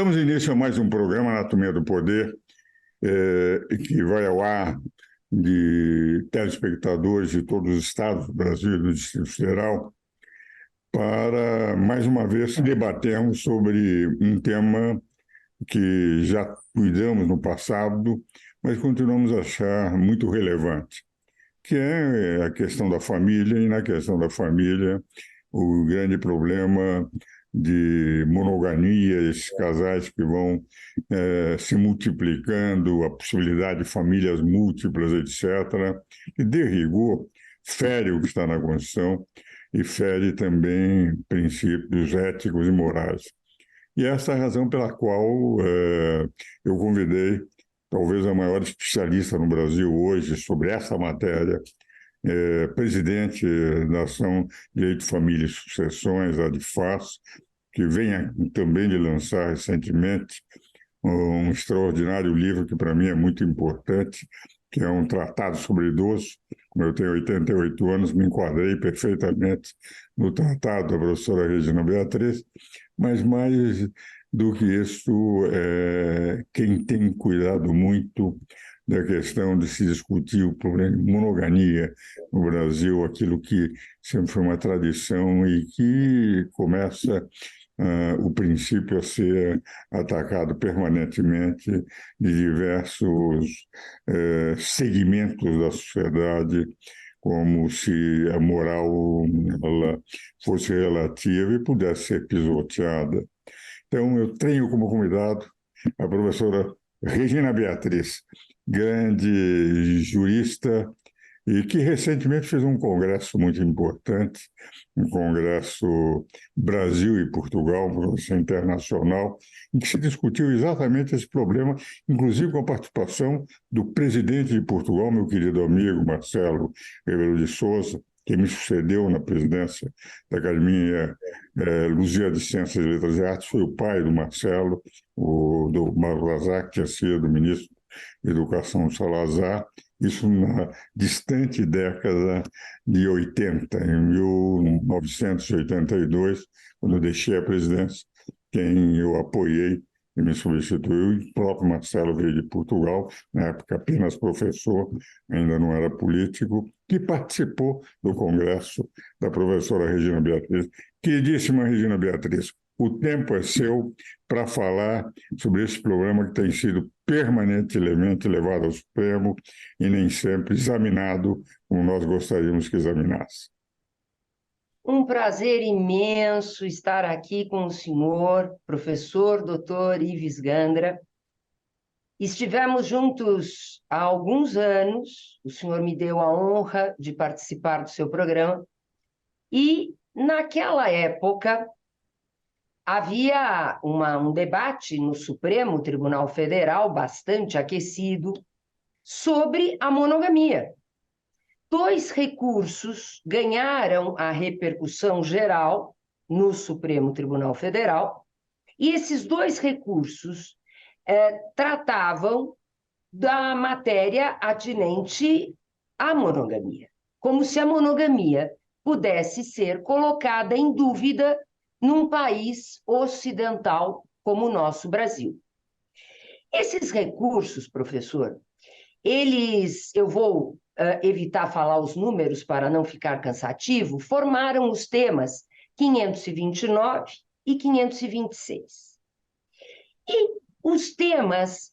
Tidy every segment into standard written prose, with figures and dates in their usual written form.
Damos início a mais um programa Anatomia do Poder, que vai ao ar de telespectadores de todos os estados do Brasil e do Distrito Federal, para, mais uma vez, debatermos sobre um tema que já cuidamos no passado, mas continuamos a achar muito relevante, que é a questão da família, e na questão da família, o grande problema de monogamia, esses casais que vão se multiplicando, a possibilidade de famílias múltiplas, etc., que, de rigor, fere o que está na Constituição e fere também princípios éticos e morais. E essa é a razão pela qual eu convidei talvez a maior especialista no Brasil hoje sobre essa matéria, presidente da Ação Direito, Família e Sucessões, a ADFAS, que vem também de lançar recentemente um extraordinário livro que para mim é muito importante, que é um tratado sobre idosos. Como eu tenho 88 anos, me enquadrei perfeitamente no tratado da professora Regina Beatriz, mas mais do que isso, quem tem cuidado muito da questão de se discutir o problema de monogamia no Brasil, aquilo que sempre foi uma tradição e que começa o princípio a ser atacado permanentemente de diversos segmentos da sociedade, como se a moral ela fosse relativa e pudesse ser pisoteada. Então, eu tenho como convidado a professora Regina Beatriz, grande jurista, e que recentemente fez um congresso muito importante, um congresso Brasil e Portugal, um congresso internacional, em que se discutiu exatamente esse problema, inclusive com a participação do presidente de Portugal, meu querido amigo Marcelo Rebelo de Sousa, que me sucedeu na presidência da Academia Lusíada de Ciências, Letras e Artes, foi o pai do Marcelo, do Mário Lazar, que tinha sido ministro da Educação Salazar, isso na distante década de 80, em 1982, quando eu deixei a presidência, quem eu apoiei e me substituiu, o próprio Marcelo veio de Portugal, na época apenas professor, ainda não era político, que participou do congresso da professora Regina Beatriz. Queridíssima Regina Beatriz, o tempo é seu para falar sobre esse problema que tem sido permanentemente levado ao Supremo e nem sempre examinado como nós gostaríamos que examinasse. Um prazer imenso estar aqui com o senhor, professor Dr. Ives Gandra. Estivemos juntos há alguns anos, o senhor me deu a honra de participar do seu programa, e naquela época havia um debate no Supremo Tribunal Federal, bastante aquecido, sobre a monogamia. 2 recursos ganharam a repercussão geral no Supremo Tribunal Federal, e esses 2 recursos tratavam da matéria atinente à monogamia, como se a monogamia pudesse ser colocada em dúvida num país ocidental como o nosso Brasil. Esses recursos, professor, eu vou evitar falar os números para não ficar cansativo, formaram os temas 529 e 526. E os temas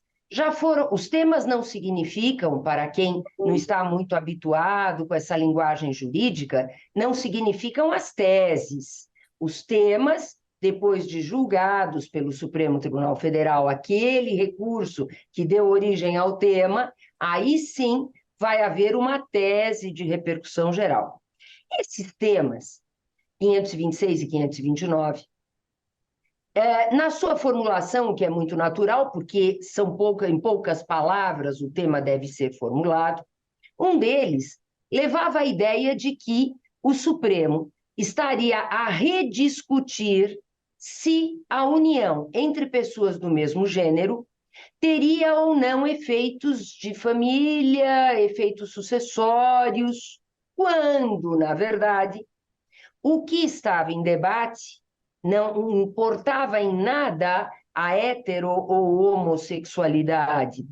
os temas não significam, para quem não está muito habituado com essa linguagem jurídica, não significam as teses. Os temas, depois de julgados pelo Supremo Tribunal Federal, aquele recurso que deu origem ao tema, aí sim vai haver uma tese de repercussão geral. Esses temas, 526 e 529, na sua formulação, que é muito natural, porque em poucas palavras o tema deve ser formulado, um deles levava à ideia de que o Supremo estaria a rediscutir se a união entre pessoas do mesmo gênero teria ou não efeitos de família, efeitos sucessórios, quando, na verdade, o que estava em debate não importava em nada a hetero ou homossexualidade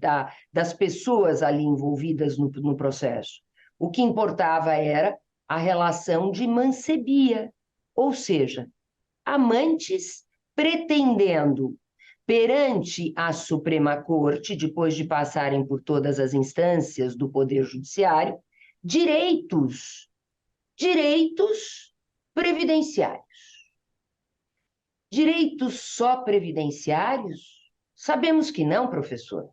das pessoas ali envolvidas no processo. O que importava era a relação de mancebia, ou seja, amantes pretendendo perante a Suprema Corte, depois de passarem por todas as instâncias do Poder Judiciário, direitos previdenciários. Direitos só previdenciários? Sabemos que não, professor.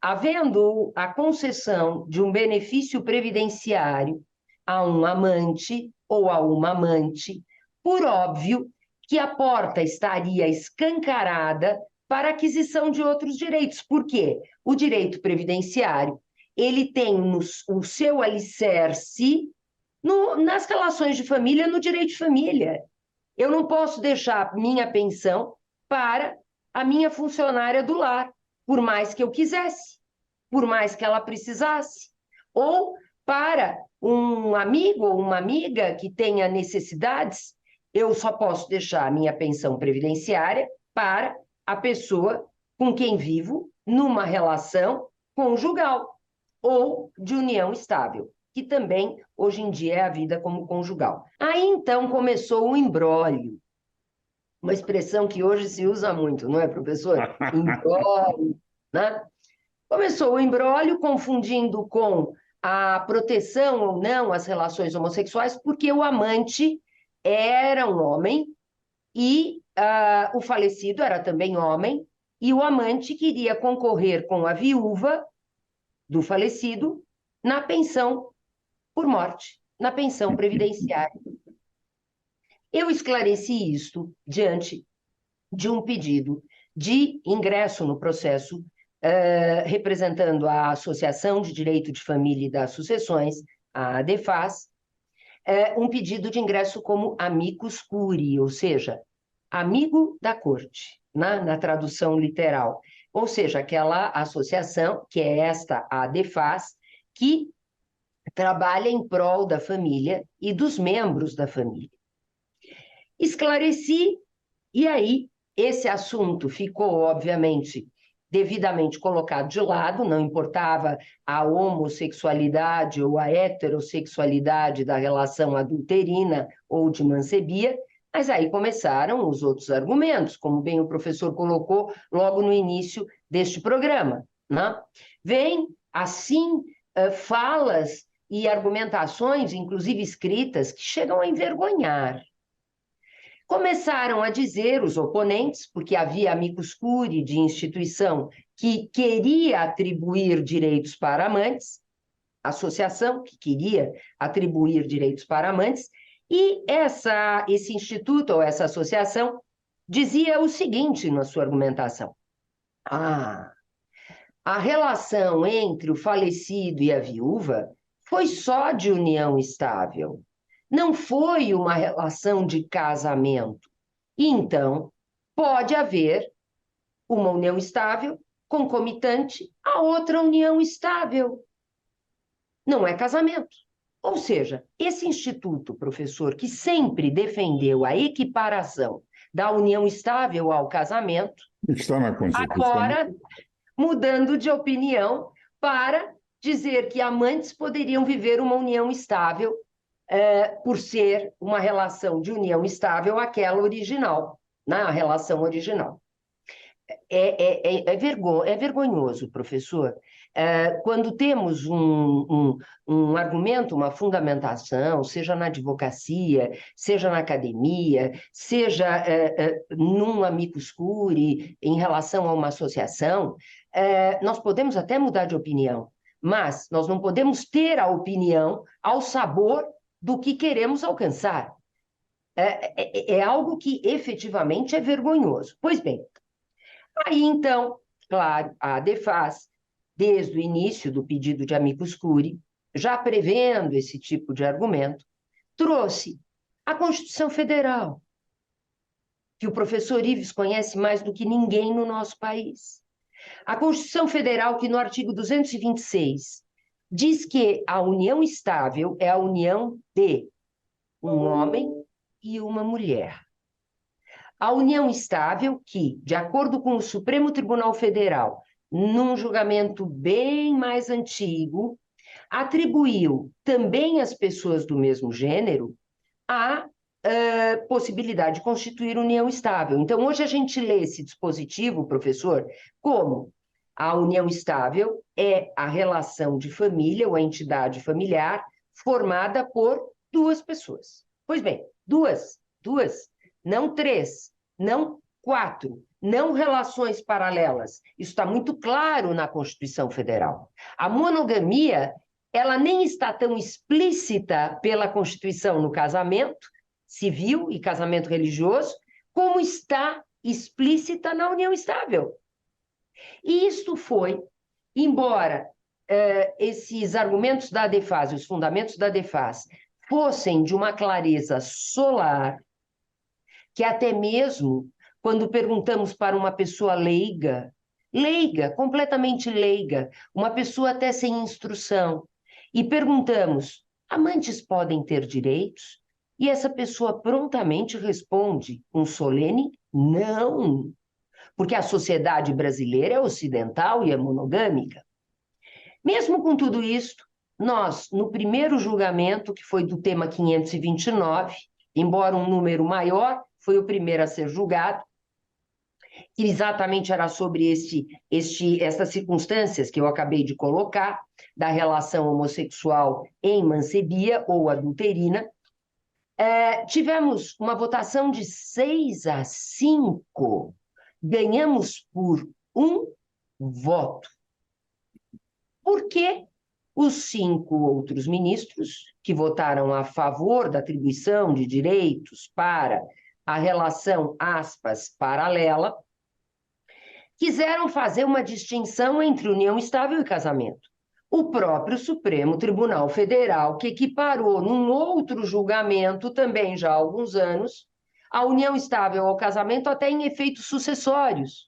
Havendo a concessão de um benefício previdenciário a um amante ou a uma amante, por óbvio que a porta estaria escancarada para a aquisição de outros direitos. Por quê? O direito previdenciário, ele tem o seu alicerce nas relações de família, no direito de família. Eu não posso deixar minha pensão para a minha funcionária do lar, por mais que eu quisesse, por mais que ela precisasse, ou para um amigo ou uma amiga que tenha necessidades, eu só posso deixar a minha pensão previdenciária para a pessoa com quem vivo numa relação conjugal ou de união estável, que também, hoje em dia, é a vida como conjugal. Aí, então, começou o imbróglio, uma expressão que hoje se usa muito, não é, professor? Imbróglio, né? Começou o imbróglio, confundindo com a proteção ou não às relações homossexuais, porque o amante era um homem e o falecido era também homem, e o amante queria concorrer com a viúva do falecido na pensão por morte, na pensão previdenciária. Eu esclareci isto diante de um pedido de ingresso no processo, representando a Associação de Direito de Família e das Sucessões, a ADEFAS, um pedido de ingresso como amicus curiae, ou seja, amigo da corte, na tradução literal. Ou seja, aquela associação, que é esta, a ADEFAS, que trabalha em prol da família e dos membros da família. Esclareci, e aí esse assunto ficou, obviamente, devidamente colocado de lado, não importava a homossexualidade ou a heterossexualidade da relação adulterina ou de mancebia, mas aí começaram os outros argumentos, como bem o professor colocou logo no início deste programa, né? Vem, assim, falas e argumentações, inclusive escritas, que chegam a envergonhar. Começaram a dizer os oponentes, porque havia amicus curiae de instituição que queria atribuir direitos para amantes, associação que queria atribuir direitos para amantes, e esse instituto ou essa associação dizia o seguinte na sua argumentação: a relação entre o falecido e a viúva foi só de união estável. Não foi uma relação de casamento. E então, pode haver uma união estável concomitante a outra união estável. Não é casamento. Ou seja, esse instituto, professor, que sempre defendeu a equiparação da união estável ao casamento, está na Constituição. Agora, mudando de opinião para dizer que amantes poderiam viver uma união estável por ser uma relação de união estável aquela original, a relação original. É vergonhoso, professor, quando temos um argumento, uma fundamentação, seja na advocacia, seja na academia, seja num amicus curiae, em relação a uma associação, nós podemos até mudar de opinião, mas nós não podemos ter a opinião ao sabor do que queremos alcançar. É algo que efetivamente é vergonhoso. Pois bem, aí então, claro, a ADEFAS, desde o início do pedido de amicus curiae, já prevendo esse tipo de argumento, trouxe a Constituição Federal, que o professor Ives conhece mais do que ninguém no nosso país. A Constituição Federal, que no artigo 226 diz que a união estável é a união de um homem e uma mulher. A união estável que, de acordo com o Supremo Tribunal Federal, num julgamento bem mais antigo, atribuiu também às pessoas do mesmo gênero a possibilidade de constituir união estável. Então, hoje a gente lê esse dispositivo, professor, como a união estável é a relação de família ou a entidade familiar formada por duas pessoas. Pois bem, duas, não três, não quatro, não relações paralelas. Isso está muito claro na Constituição Federal. A monogamia, ela nem está tão explícita pela Constituição no casamento civil e casamento religioso, como está explícita na união estável. E isto foi, embora esses argumentos da ADEFAS, os fundamentos da ADEFAS, fossem de uma clareza solar, que até mesmo quando perguntamos para uma pessoa leiga, completamente leiga, uma pessoa até sem instrução, e perguntamos, amantes podem ter direitos? E essa pessoa prontamente responde um solene não, porque a sociedade brasileira é ocidental e é monogâmica. Mesmo com tudo isto, nós, no primeiro julgamento, que foi do tema 529, embora um número maior, foi o primeiro a ser julgado, que exatamente era sobre essas circunstâncias que eu acabei de colocar, da relação homossexual em mancebia ou adulterina, tivemos uma votação de 6-5, ganhamos por um voto. Por que os 5 outros ministros, que votaram a favor da atribuição de direitos para a relação, aspas, paralela, quiseram fazer uma distinção entre união estável e casamento? O próprio Supremo Tribunal Federal, que equiparou num outro julgamento, também já há alguns anos, a união estável ao casamento até em efeitos sucessórios.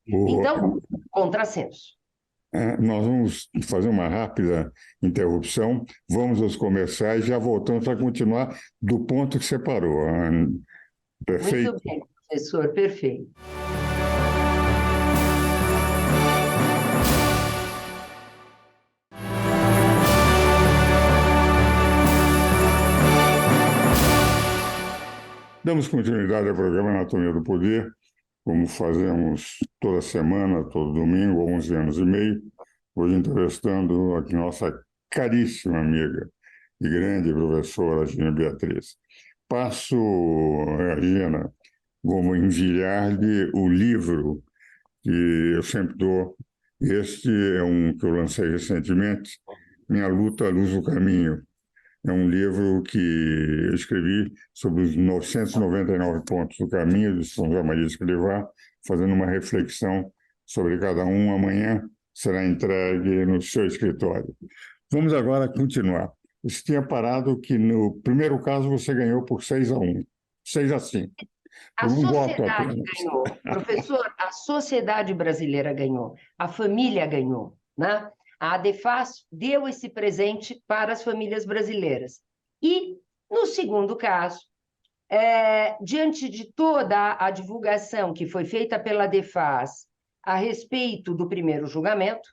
Então, contrassenso. Nós vamos fazer uma rápida interrupção, vamos aos comerciais e já voltamos para continuar do ponto que você parou. Perfeito? Muito bem, professor, perfeito. Damos continuidade ao programa Anatomia do Poder, como fazemos toda semana, todo domingo, há 11 anos e meio. Hoje entrevistando aqui nossa caríssima amiga e grande professora Gina Beatriz. Passo, Gina, vou enviar-lhe o livro que eu sempre dou. Este é um que eu lancei recentemente, Minha Luta, a Luz do Caminho. É um livro que eu escrevi sobre os 999 pontos do caminho de São João Maria de Escrivá, fazendo uma reflexão sobre cada um. Amanhã será entregue no seu escritório. Vamos agora continuar. Você tinha parado que no primeiro caso você ganhou por 6-1, 6-5. A Por um voto sociedade apenas. ganhou, professor, a sociedade brasileira ganhou, a família ganhou, né? A ADEFAS deu esse presente para as famílias brasileiras. E, no segundo caso, diante de toda a divulgação que foi feita pela ADEFAS a respeito do primeiro julgamento,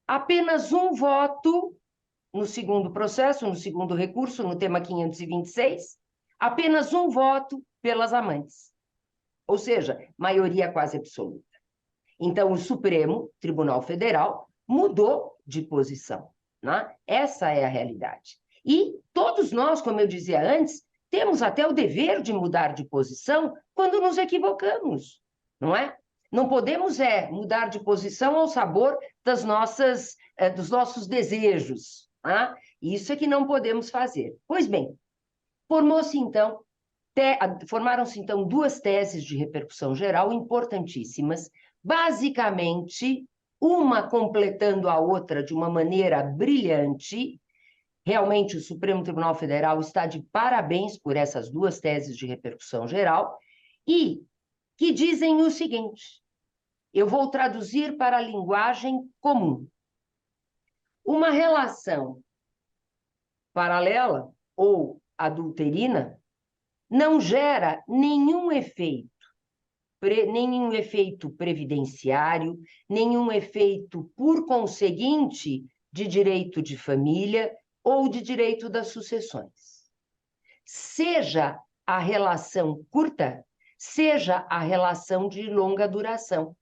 apenas um voto no segundo processo, no segundo recurso, no tema 526, apenas um voto pelas amantes. Ou seja, maioria quase absoluta. Então, o Supremo Tribunal Federal mudou de posição, né? Essa é a realidade. E todos nós, como eu dizia antes, temos até o dever de mudar de posição quando nos equivocamos, não é? Não podemos mudar de posição ao sabor dos nossos desejos, né? Isso é que não podemos fazer. Pois bem, formaram-se então 2 teses de repercussão geral importantíssimas, basicamente uma completando a outra de uma maneira brilhante. Realmente, o Supremo Tribunal Federal está de parabéns por essas 2 teses de repercussão geral, e que dizem o seguinte: eu vou traduzir para a linguagem comum. Uma relação paralela ou adulterina não gera nenhum efeito nenhum efeito previdenciário, nenhum efeito, por conseguinte, de direito de família ou de direito das sucessões. Seja a relação curta, seja a relação de longa duração.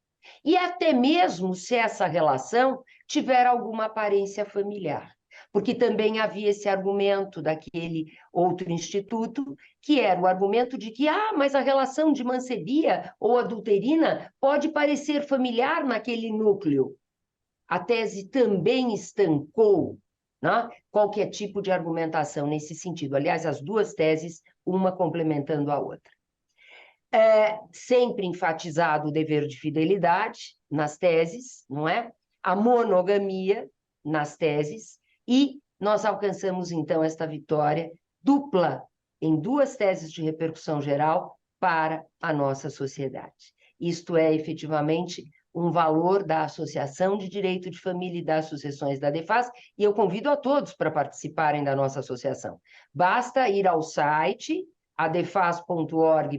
E até mesmo se essa relação tiver alguma aparência familiar. Porque também havia esse argumento daquele outro instituto, que era o argumento de que, mas a relação de mancebia ou adulterina pode parecer familiar naquele núcleo. A tese também estancou, né, qualquer tipo de argumentação nesse sentido. Aliás, as duas teses, uma complementando a outra. Sempre enfatizado o dever de fidelidade nas teses, não é? A monogamia nas teses, e nós alcançamos, então, esta vitória dupla em duas teses de repercussão geral para a nossa sociedade. Isto é, efetivamente, um valor da Associação de Direito de Família e das Sucessões da ADEFAS, e eu convido a todos para participarem da nossa associação. Basta ir ao site adefas.org.br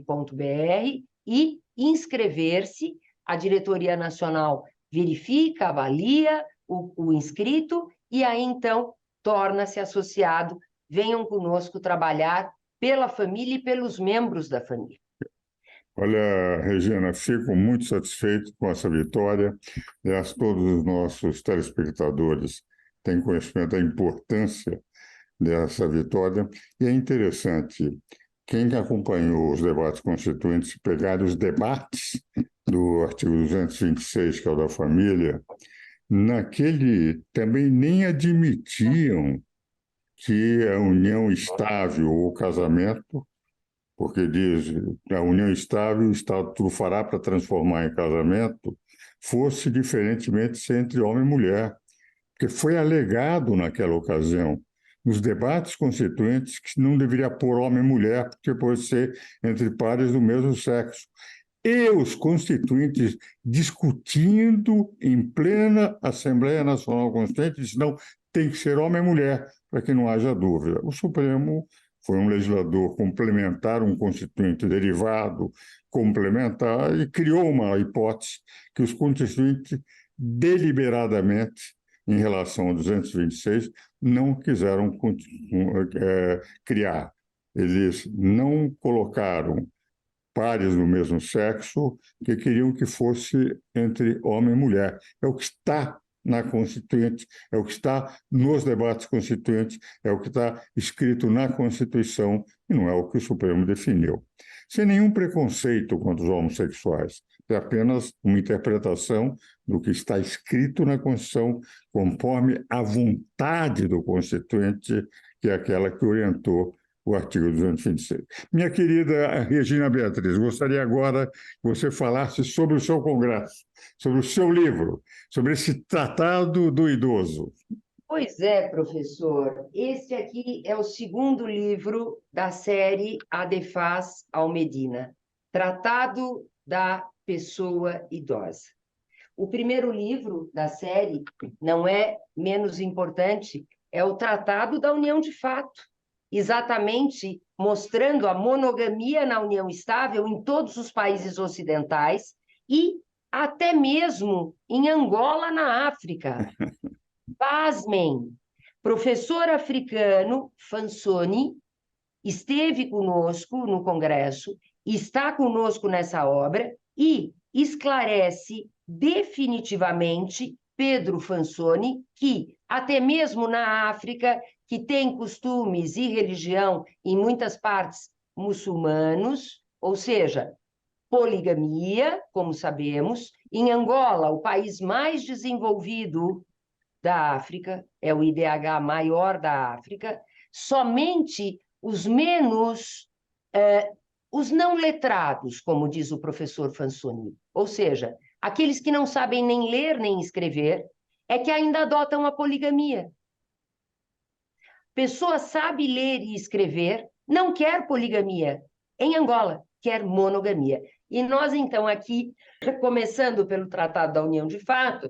e inscrever-se. A Diretoria Nacional verifica, avalia o inscrito e aí, então, torna-se associado. Venham conosco trabalhar pela família e pelos membros da família. Olha, Regina, fico muito satisfeito com essa vitória. Aliás, todos os nossos telespectadores têm conhecimento da importância dessa vitória. E é interessante, quem acompanhou os debates constituintes, pegar os debates do artigo 226, que é o da família, naquele também nem admitiam que a união estável ou o casamento, porque diz a união estável, o Estado tudo fará para transformar em casamento, fosse diferentemente ser entre homem e mulher, porque foi alegado naquela ocasião, nos debates constituintes, que não deveria pôr homem e mulher, porque pode ser entre pares do mesmo sexo. E os constituintes discutindo em plena Assembleia Nacional Constituinte, disse, não, tem que ser homem e mulher, para que não haja dúvida. O Supremo foi um legislador complementar, um constituinte derivado complementar, e criou uma hipótese que os constituintes, deliberadamente, em relação ao 226, não quiseram criar. Eles não colocaram pares do mesmo sexo, que queriam que fosse entre homem e mulher. É o que está na Constituinte, é o que está nos debates constituintes, é o que está escrito na Constituição, e não é o que o Supremo definiu. Sem nenhum preconceito contra os homossexuais, é apenas uma interpretação do que está escrito na Constituição, conforme a vontade do Constituinte, que é aquela que orientou o artigo 226. Minha querida Regina Beatriz, gostaria agora que você falasse sobre o seu congresso, sobre o seu livro, sobre esse Tratado do Idoso. Pois é, professor. Este aqui é o segundo livro da série Adefas Almedina, Tratado da Pessoa Idosa. O primeiro livro da série, não é menos importante, é o Tratado da União de Fato, exatamente mostrando a monogamia na união estável em todos os países ocidentais e até mesmo em Angola, na África. Pasmem, professor africano Fansoni esteve conosco no Congresso, está conosco nessa obra e esclarece definitivamente Pedro Fansoni que, até mesmo na África, que tem costumes e religião em muitas partes muçulmanos, ou seja, poligamia, como sabemos, em Angola, o país mais desenvolvido da África, é o IDH maior da África, somente os os não letrados, como diz o professor Fansoni, ou seja, aqueles que não sabem nem ler nem escrever, é que ainda adotam a poligamia. Pessoa sabe ler e escrever, não quer poligamia. Em Angola, quer monogamia. E nós, então, aqui, começando pelo Tratado da União de Fato,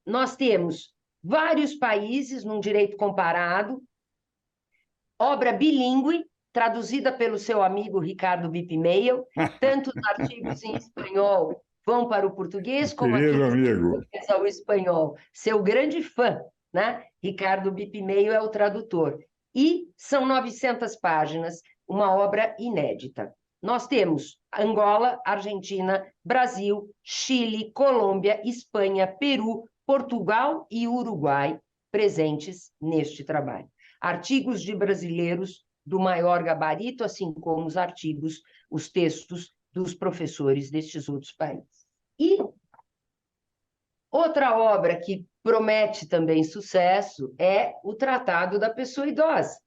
nós temos vários países num direito comparado, obra bilíngue, traduzida pelo seu amigo Ricardo Bipmeyer, tanto os artigos em espanhol vão para o português, como Querido aqueles amigo. ao espanhol. Seu grande fã, né? Ricardo Bipmeyer é o tradutor. E são 900 páginas, uma obra inédita. Nós temos Angola, Argentina, Brasil, Chile, Colômbia, Espanha, Peru, Portugal e Uruguai presentes neste trabalho. Artigos de brasileiros do maior gabarito, assim como os artigos, os textos dos professores destes outros países. E outra obra que promete também sucesso é o Tratado da Pessoa Idosa,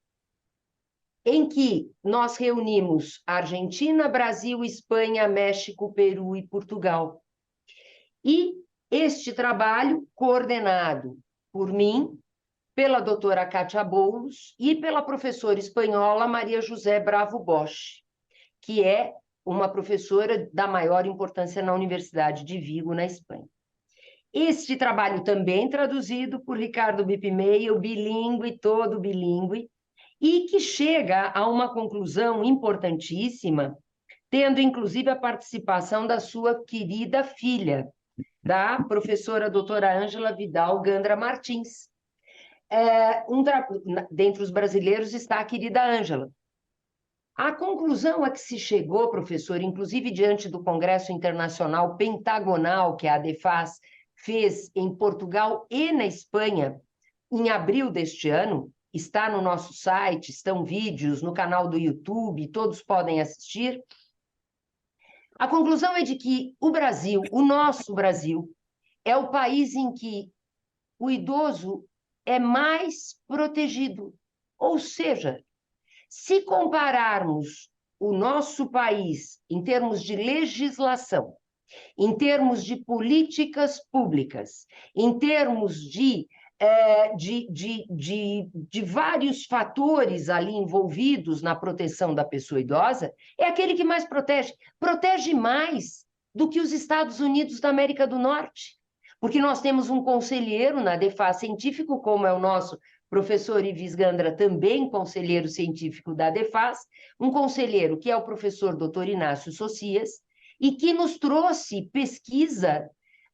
em que nós reunimos Argentina, Brasil, Espanha, México, Peru e Portugal. E este trabalho, coordenado por mim, pela doutora Cátia Boulos e pela professora espanhola Maria José Bravo Bosch, que é uma professora da maior importância na Universidade de Vigo, na Espanha. Este trabalho também traduzido por Ricardo Bipmeyer, bilíngue, todo bilíngue, e que chega a uma conclusão importantíssima, tendo inclusive a participação da sua querida filha, da professora doutora Ângela Vidal Gandra Martins. Dentre os brasileiros está a querida Ângela. A conclusão a que se chegou, professor, inclusive diante do Congresso Internacional Pentagonal, que a ADEFAS fez em Portugal e na Espanha, em abril deste ano, está no nosso site, estão vídeos no canal do YouTube, todos podem assistir. A conclusão é de que o Brasil, o nosso Brasil, é o país em que o idoso é mais protegido. Ou seja, se compararmos o nosso país em termos de legislação, em termos de políticas públicas, em termos de vários fatores ali envolvidos na proteção da pessoa idosa, é aquele que mais protege. Protege mais do que os Estados Unidos da América do Norte. Porque nós temos um conselheiro na ADEFAS científico, como é o nosso professor Ives Gandra, também conselheiro científico da ADEFAS, um conselheiro que é o professor Dr. Inácio Socias, e que nos trouxe pesquisa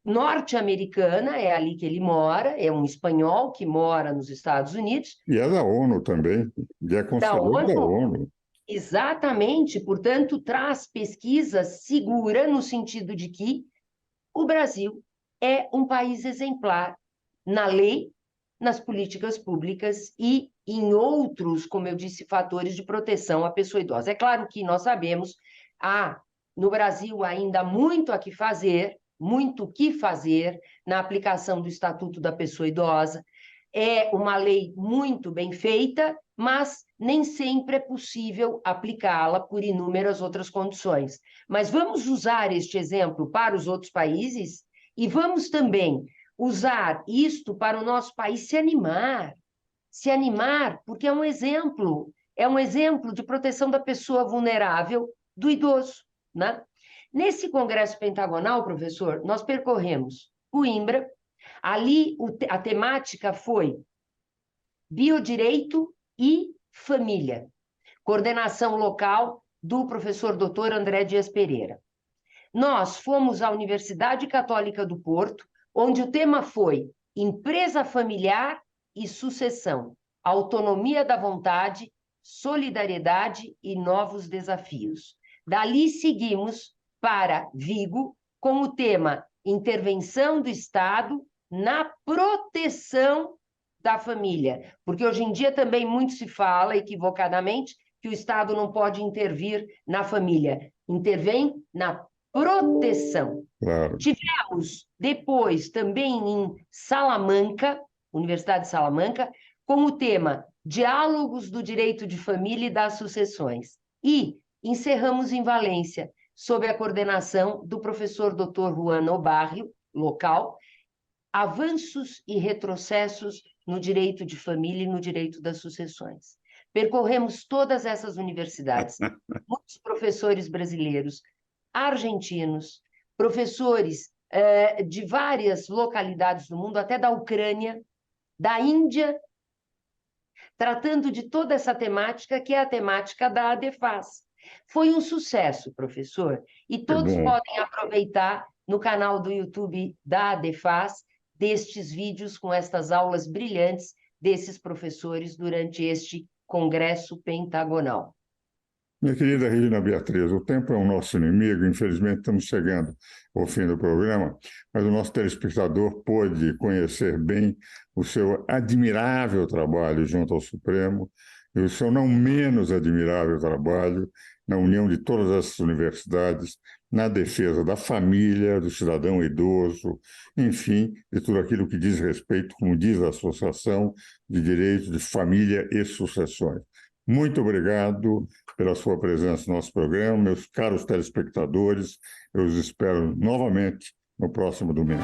norte-americana, é ali que ele mora, é um espanhol que mora nos Estados Unidos. E é da ONU também, e é conselheiro da ONU. Exatamente, portanto, traz pesquisa segura no sentido de que o Brasil é um país exemplar na lei, nas políticas públicas e em outros, como eu disse, fatores de proteção à pessoa idosa. É claro que nós sabemos, há no Brasil ainda muito o que fazer na aplicação do Estatuto da Pessoa Idosa. É uma lei muito bem feita, mas nem sempre é possível aplicá-la por inúmeras outras condições. Mas vamos usar este exemplo para os outros países e vamos também usar isto para o nosso país se animar, porque é um exemplo de proteção da pessoa vulnerável, do idoso, né? Nesse congresso pentagonal, professor, nós percorremos Coimbra, ali a temática foi biodireito e família, coordenação local do professor Dr. André Dias Pereira. Nós fomos à Universidade Católica do Porto, onde o tema foi empresa familiar e sucessão, autonomia da vontade, solidariedade e novos desafios. Dali seguimos para Vigo, com o tema intervenção do Estado na proteção da família, porque hoje em dia também muito se fala, equivocadamente, que o Estado não pode intervir na família, intervém na proteção. Claro. Tivemos depois também em Salamanca, Universidade de Salamanca, com o tema Diálogos do Direito de Família e das Sucessões. E encerramos em Valência, sob a coordenação do professor Dr. Juan Obarrio, local, Avanços e Retrocessos no Direito de Família e no Direito das Sucessões. Percorremos todas essas universidades, muitos professores brasileiros, argentinos, professores de várias localidades do mundo, até da Ucrânia, da Índia. tratando de toda essa temática, que é a temática da ADEFAS. Foi um sucesso, professor, e todos podem aproveitar no canal do YouTube da ADEFAS destes vídeos com estas aulas brilhantes desses professores durante este congresso pentagonal. Minha querida Regina Beatriz, o tempo é o nosso inimigo, infelizmente estamos chegando ao fim do programa, mas o nosso telespectador pôde conhecer bem o seu admirável trabalho junto ao Supremo e o seu não menos admirável trabalho na união de todas essas universidades, na defesa da família, do cidadão idoso, enfim, de tudo aquilo que diz respeito, como diz a Associação de Direito de Família e Sucessões. Muito obrigado pela sua presença no nosso programa, meus caros telespectadores. Eu os espero novamente no próximo domingo.